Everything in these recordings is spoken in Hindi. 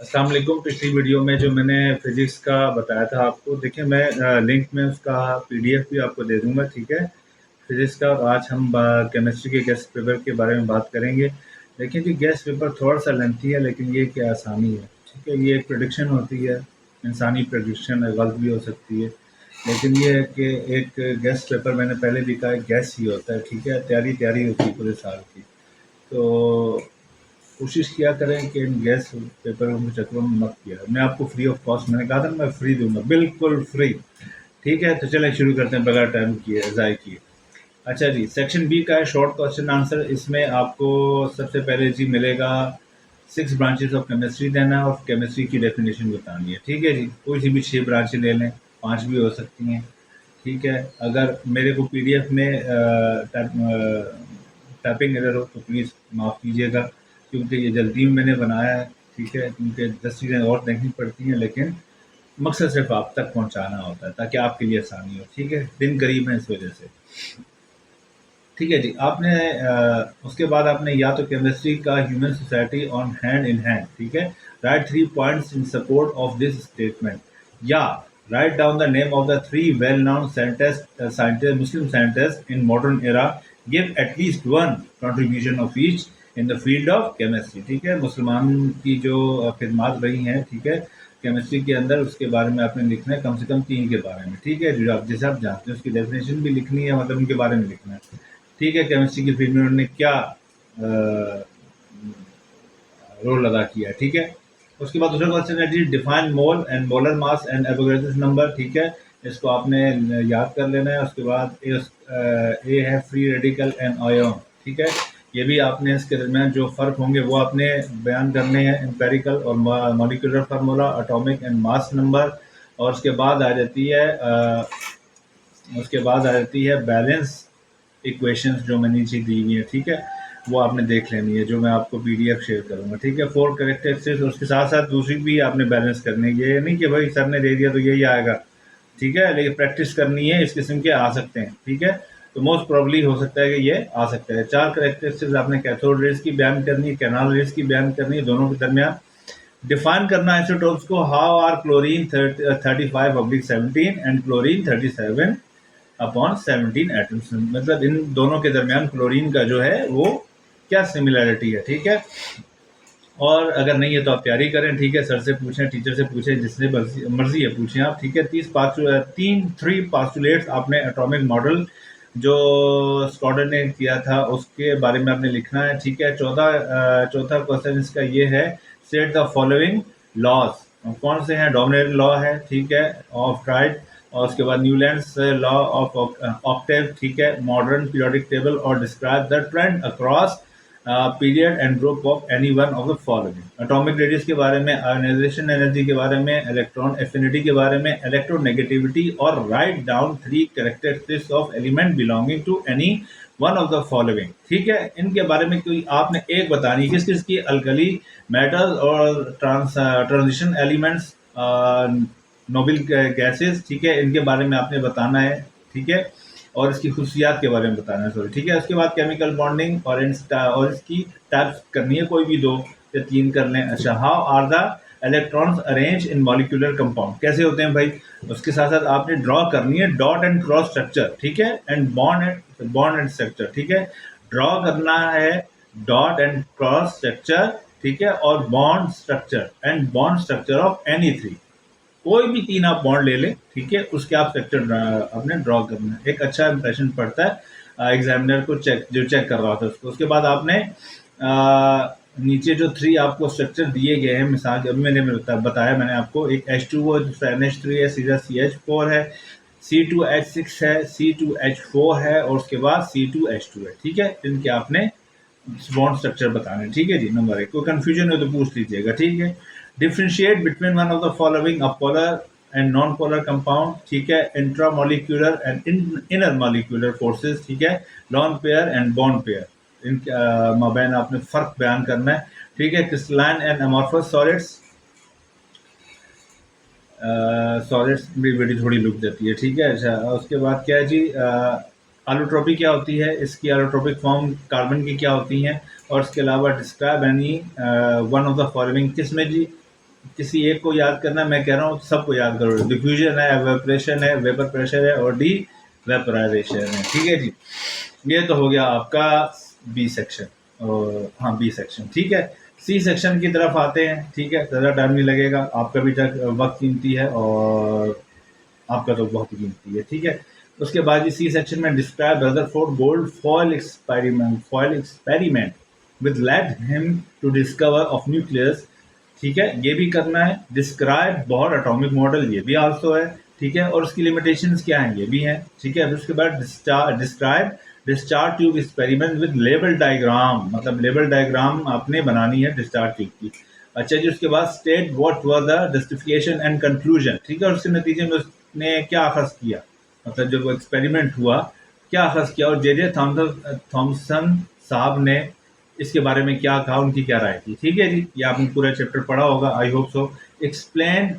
अस्सलाम वालेकुम। पिछली वीडियो में जो मैंने फिज़िक्स का बताया था आपको, देखिए मैं लिंक में उसका पीडीएफ भी आपको दे दूँगा, ठीक है? फिज़िक्स का। और आज हम केमिस्ट्री के गेस्ट पेपर के बारे में बात करेंगे। देखिए जी, गेस्ट पेपर थोड़ा-सा लेंथी है, लेकिन ये क्या आसानी है, ठीक है? ये एक प्रेडिक्शन होती है, इंसानी प्रेडिक्शन है, गलत भी हो सकती है। लेकिन ये है कि एक गेस्ट पेपर मैंने पहले भी कहा, गेस ही होता है, ठीक है? तैयारी होती है पूरे साल की। तो कोशिश किया करें कि इन गैस पेपरों के चक्करों में मत किया। मैं आपको फ्री ऑफ कॉस्ट, मैंने कहा था ना, मैं फ्री दूंगा, बिल्कुल फ्री। ठीक है, तो चलें शुरू करते हैं बगैर टाइम किए ज़ाय किए। अच्छा जी, सेक्शन बी का है शॉर्ट क्वेश्चन आंसर। इसमें आपको सबसे पहले जी मिलेगा 6 ब्रांचेस ऑफ केमिस्ट्री देना और केमिस्ट्री की डेफिनेशन बतानी है। ठीक है जी, कोई सी भी 6 ब्रांचें ले लें, 5 भी हो सकती हैं। ठीक है, अगर मेरे को पीडीएफ में टाइपिंग एरर हो तो प्लीज़ माफ़ कीजिएगा, क्योंकि ये जल्दी में मैंने बनाया है। ठीक है, क्योंकि 10 चीज़ें और देखनी पड़ती हैं, लेकिन मकसद सिर्फ आप तक पहुंचाना होता है ताकि आपके लिए आसानी हो। ठीक है, दिन करीब है इस वजह से। ठीक है जी, आपने उसके बाद आपने या तो केमिस्ट्री का human society on hand in hand, ठीक है, right 3 points in support of this statement, या right down the name of the 3 well known scientist Muslim scientist in modern era, give at least one contribution of each in the field of chemistry. ठीक है, मुसलमान की जो खिदमात रही हैं, ठीक है, केमिस्ट्री के अंदर, उसके बारे में आपने लिखना है, कम से कम 3 के बारे में। ठीक है, जो आप जैसे आप जानते हैं उसकी डेफिनेशन भी लिखनी है, मतलब उनके बारे में लिखना है। ठीक है, केमिस्ट्री की फील्ड में उन्होंने क्या रोल अदा किया है। ठीक है, उसके बाद दूसरा क्वेश्चन है जी, define mole and molar mass and Avogadro number. ठीक है, इसको आपने याद कर लेना है। उसके बाद ए है फ्री रेडिकल एंड आयोन। ठीक है, ये भी आपने इसके दरमियान जो फ़र्क होंगे वो आपने बयान करने हैं, एम्पेरिकल और molecular formula, atomic and mass number. और उसके बाद आ जाती है बैलेंस इक्वेशंस जो मैं नीचे दी हुई है। ठीक है, वो आपने देख लेनी है, जो मैं आपको पीडीएफ शेयर करूंगा। ठीक है, 4 करेक्टरिस्टिक्स, उसके साथ साथ दूसरी भी आपने बैलेंस करनी है। ये नहीं कि भाई सर ने दे दिया तो यही आएगा। ठीक है, लेकिन प्रैक्टिस करनी है, इस किस्म के आ सकते हैं। ठीक है, तो मोस्ट प्रॉब्ली हो सकता है कि ये आ सकता है। 4 करेक्टरिस्टिक्स आपने कैथोड रेज की बयान करनी है, कैनाल रेज की बयान करनी है, दोनों के दरमियान डिफाइन करना आइसोटोप्स को। How are chlorine 35/17 and chlorine 37/17 atoms, मतलब इन दोनों के दरमियान क्लोरीन का जो है वो क्या सिमिलैरिटी है। ठीक है, और अगर नहीं है तो आप तैयारी करें। ठीक है, सर से पूछें, टीचर से पूछें, जिससे मर्जी है पूछें आप। ठीक है, 3 पास्टुलेट्स आपने एटॉमिक मॉडल जो स्कॉडर ने किया था उसके बारे में आपने लिखना है। ठीक है, चौथा क्वेश्चन इसका ये है, सेट द फॉलोइंग लॉज। कौन से हैं? डोमिनेट लॉ है, ठीक है, ऑफ राइट, और उसके बाद न्यूलैंड्स लॉ ऑफ ऑक्टेव। ठीक है, मॉडर्न पीरियोडिक टेबल, और describe the trend across period and group of any one of the following. Atomic radius के बारे में, आयोनाइजेशन एनर्जी के बारे में, इलेक्ट्रॉन एफिनिटी के बारे में, इलेक्ट्रोनेगेटिविटी, और write down 3 characteristics of element belonging to any one of the following. ठीक है, इनके बारे में कोई आपने एक बतानी, किस किस की? अल्कली मेटल्स और ट्रांजिशन एलिमेंट्स, नोबल गैसेस। ठीक है, इनके बारे में आपने बताना है। ठीक है, और इसकी खुशियात के बारे में बताना है, सॉरी। ठीक है, उसके बाद केमिकल बॉन्डिंग और इसकी टाइप्स करनी है, कोई भी 2 या 3 कर लें। अच्छा, how are the electrons arrange in molecular compound, कैसे होते हैं भाई? उसके साथ साथ आपने ड्रॉ करनी है डॉट एंड क्रॉस स्ट्रक्चर। ठीक है, एंड बॉन्ड एंड स्ट्रक्चर। ठीक है, ड्रॉ करना है डॉट एंड क्रॉस स्ट्रक्चर, ठीक है, और bond structure and bond structure of any 3, कोई भी 3 आप बॉन्ड ले लें। ठीक है, उसके आप स्ट्रक्चर अपने ड्रॉ करना है, एक अच्छा इंप्रेशन पड़ता है एग्जामिनर को, चेक कर रहा होता है उसको। उसके बाद आपने नीचे जो 3 आपको स्ट्रक्चर दिए गए हैं, मिसाल अभी मैंने बताया मैंने आपको, एक H2O, दूसरा NH3 है, सीधा CH4 है, C2H6 है, C2H4 है, और उसके बाद C2H2 है। ठीक है, इनके आपने बॉन्ड स्ट्रक्चर बताने। ठीक है जी, नंबर 1। कोई कंफ्यूजन हो तो पूछ लीजिएगा। ठीक है, differentiate between one of the following, a polar and non polar compound. ठीक है, intramolecular and inner molecular forces. ठीक है, lone pair and bond pair, इनके माबैन आपने फर्क बयान करना है। ठीक है, crystalline and amorphous solids, solids भी बड़ी थोड़ी लुक देती है। ठीक है, अच्छा, उसके बाद क्या है जी, आलोट्रोपी क्या होती है, इसकी आलोट्रोपिक फॉर्म कार्बन की क्या होती हैं, और इसके अलावा describe any one of the following, किस में जी? किसी एक को याद करना, मैं कह रहा हूँ सबको याद करो। डिफ्यूजन है, एवेपोरेशन है, वेपर प्रेशर है और डी वेपराइजेशन है। ठीक है जी, ये तो हो गया आपका बी सेक्शन। और हाँ, बी सेक्शन ठीक है। सी सेक्शन की तरफ आते हैं। ठीक है, ज़्यादा टाइम नहीं लगेगा, आपका भी तक वक्त कीमती है और आपका तो बहुत ही कीमती है। ठीक है, उसके बाद सी सेक्शन में describe Rutherford gold foil experiment with led him to discover of nucleus. ठीक है, ये भी करना है। डिस्क्राइब बोर एटॉमिक मॉडल, ये भी आल्सो है। ठीक है, और उसकी लिमिटेशंस क्या हैं, ये भी हैं। ठीक है, फिर उसके बाद describe discharge tube experiment with level diagram, मतलब लेवल डायग्राम आपने बनानी है डिस्चार्ज ट्यूब की। अच्छा जी, उसके बाद state what were the justification and conclusion. ठीक है, और उसके नतीजे में उसने क्या अखज़ किया, मतलब जब वो एक्सपेरिमेंट हुआ क्या अखज़ किया, और जे थॉमसन साहब ने इसके बारे में क्या कहा, उनकी क्या राय थी। ठीक है जी, ये आपने पूरा चैप्टर पढ़ा होगा, I hope so. Explain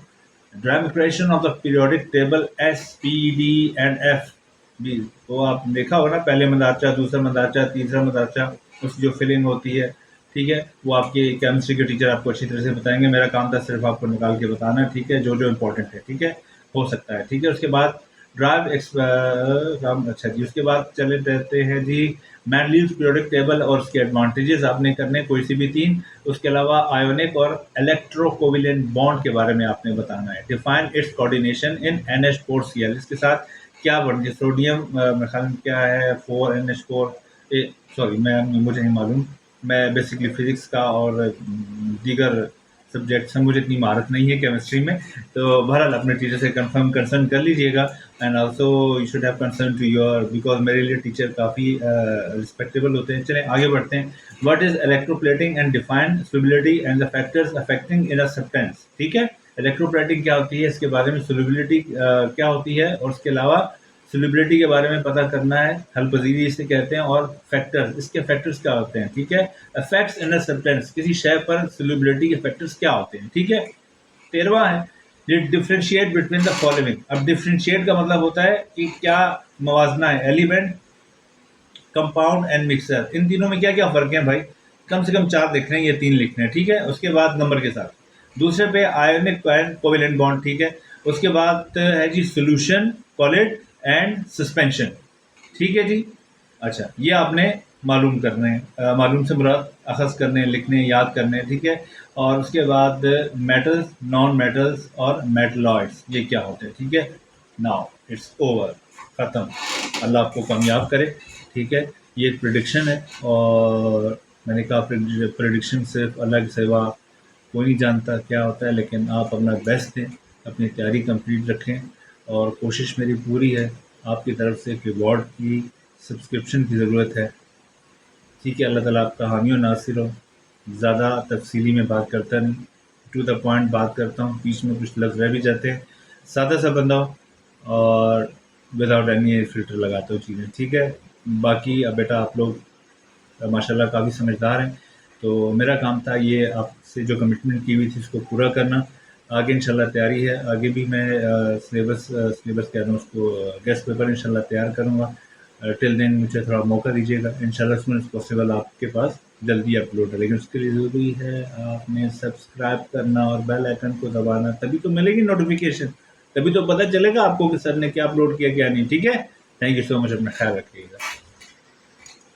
derivation of the periodic table s p d and f भी, वो आप देखा होगा ना, पहले मंदाचा, दूसरा मंदाचा, तीसरा मंदाचा, उसकी जो फिलिंग होती है। ठीक है, वो आपके केमिस्ट्री के टीचर आपको अच्छी तरह से बताएंगे। मेरा काम था सिर्फ आपको निकाल के बताना। ठीक है, जो जो इम्पोर्टेंट है। ठीक है, हो सकता है। ठीक है, उसके बाद अच्छा जी, उसके बाद चले रहते हैं जी मैनलीव्स पीरियोडिक टेबल और उसके एडवांटेजेस आपने करने कोई सी भी तीन। उसके अलावा आयोनिक और इलेक्ट्रोकोविलेंट बॉन्ड के बारे में आपने बताना है। Define it's coordination in NH4Cl, इसके साथ क्या बनती है सोडियम, मेरे ख्याल में क्या है 4NH4, सॉरी मैं मुझे नहीं मालूम, मैं बेसिकली फिजिक्स का और दीगर सब्जेक्ट से मुझे इतनी महारत नहीं है केमिस्ट्री में। तो बहरहाल अपने टीचर से कंसर्न कर लीजिएगा। And also you should have concern to your, because मेरे लिए टीचर काफ़ी रिस्पेक्टेबल होते हैं। चलें आगे बढ़ते हैं। What is electroplating and define solubility and the factors affecting in a substance. ठीक है, इलेक्ट्रोप्लेटिंग क्या होती है, इसके बारे में, सोल्युबिलिटी क्या होती है, और उसके अलावा सोल्युबिलिटी के बारे में पता करना है। हल पजीरी इसे कहते हैं, और फैक्टर्स, इसके फैक्टर्स क्या होते हैं। ठीक है, इफेक्ट्स इन अ सब्सटेंस, किसी शय पर सोल्युबिलिटी के फैक्टर्स क्या होते हैं। ठीक है, 13वां है डिफ्रेंशिएट बिटवीन द फॉलोइंग। अब डिफ्रेंशिएट का मतलब होता है कि क्या मवाजना है, एलिमेंट, कंपाउंड एंड मिक्सर, इन तीनों में क्या क्या फर्क है भाई। कम से कम 4 लिखने हैं, ये 3 लिखने हैं। ठीक है, उसके बाद नंबर के साथ दूसरे पे आयोनिक कोवेलेंट बॉन्ड। ठीक है, उसके बाद है जी सोल्यूशन, कॉलिड एंड सस्पेंशन। ठीक है जी, अच्छा ये आपने मालूम करने हैं, मालूम से मुराद अखज़ करने, लिखने, याद करने। ठीक है, और उसके बाद मेटल्स, नॉन मेटल्स और मेटलॉइड्स, ये क्या होते हैं। ठीक है, नाउ इट्स ओवर, ख़त्म। अल्लाह आपको कामयाब करे। ठीक है, ये एक प्रिडिक्शन है, और मैंने कहा प्रिडिक्शन सिर्फ अल्लाह की सिवा कोई नहीं जानता क्या होता है, लेकिन आप अपना बेस्ट दें, अपनी तैयारी कंप्लीट रखें, और कोशिश मेरी पूरी है। आपकी तरफ से रिवॉर्ड की, सब्सक्रिप्शन की ज़रूरत है। ठीक है, अल्लाह ताला आपका हामी और नासिर हो। ज़्यादा तफसीली में बात करता नहीं, टू द पॉइंट बात करता हूँ, बीच में कुछ लफ्ज़ रह भी जाते हैं। सादा सा बंदा हो और विदाउट एनी फ़िल्टर लगाता हूँ चीज़ें। ठीक है, बाकी अब बेटा आप लोग माशाल्लाह काफ़ी समझदार हैं, तो मेरा काम था ये आपसे जो कमिटमेंट की हुई थी उसको पूरा करना। आगे इंशाल्लाह तैयारी है, आगे भी मैं सिलेबस कह रहा हूँ उसको, गेस्ट पेपर इंशाल्लाह तैयार करूँगा। टिल देन मुझे थोड़ा मौका दीजिएगा, इंशाल्लाह सुन पॉसिबल आपके पास जल्दी अपलोड है। लेकिन उसके लिए ज़रूरी है आपने सब्सक्राइब करना और बेल आइकन को दबाना, तभी तो मिलेगी नोटिफिकेशन, तभी तो पता चलेगा आपको कि सर ने क्या अपलोड किया क्या नहीं। ठीक है, थैंक यू सो मच, अपना ख्याल रखिएगा।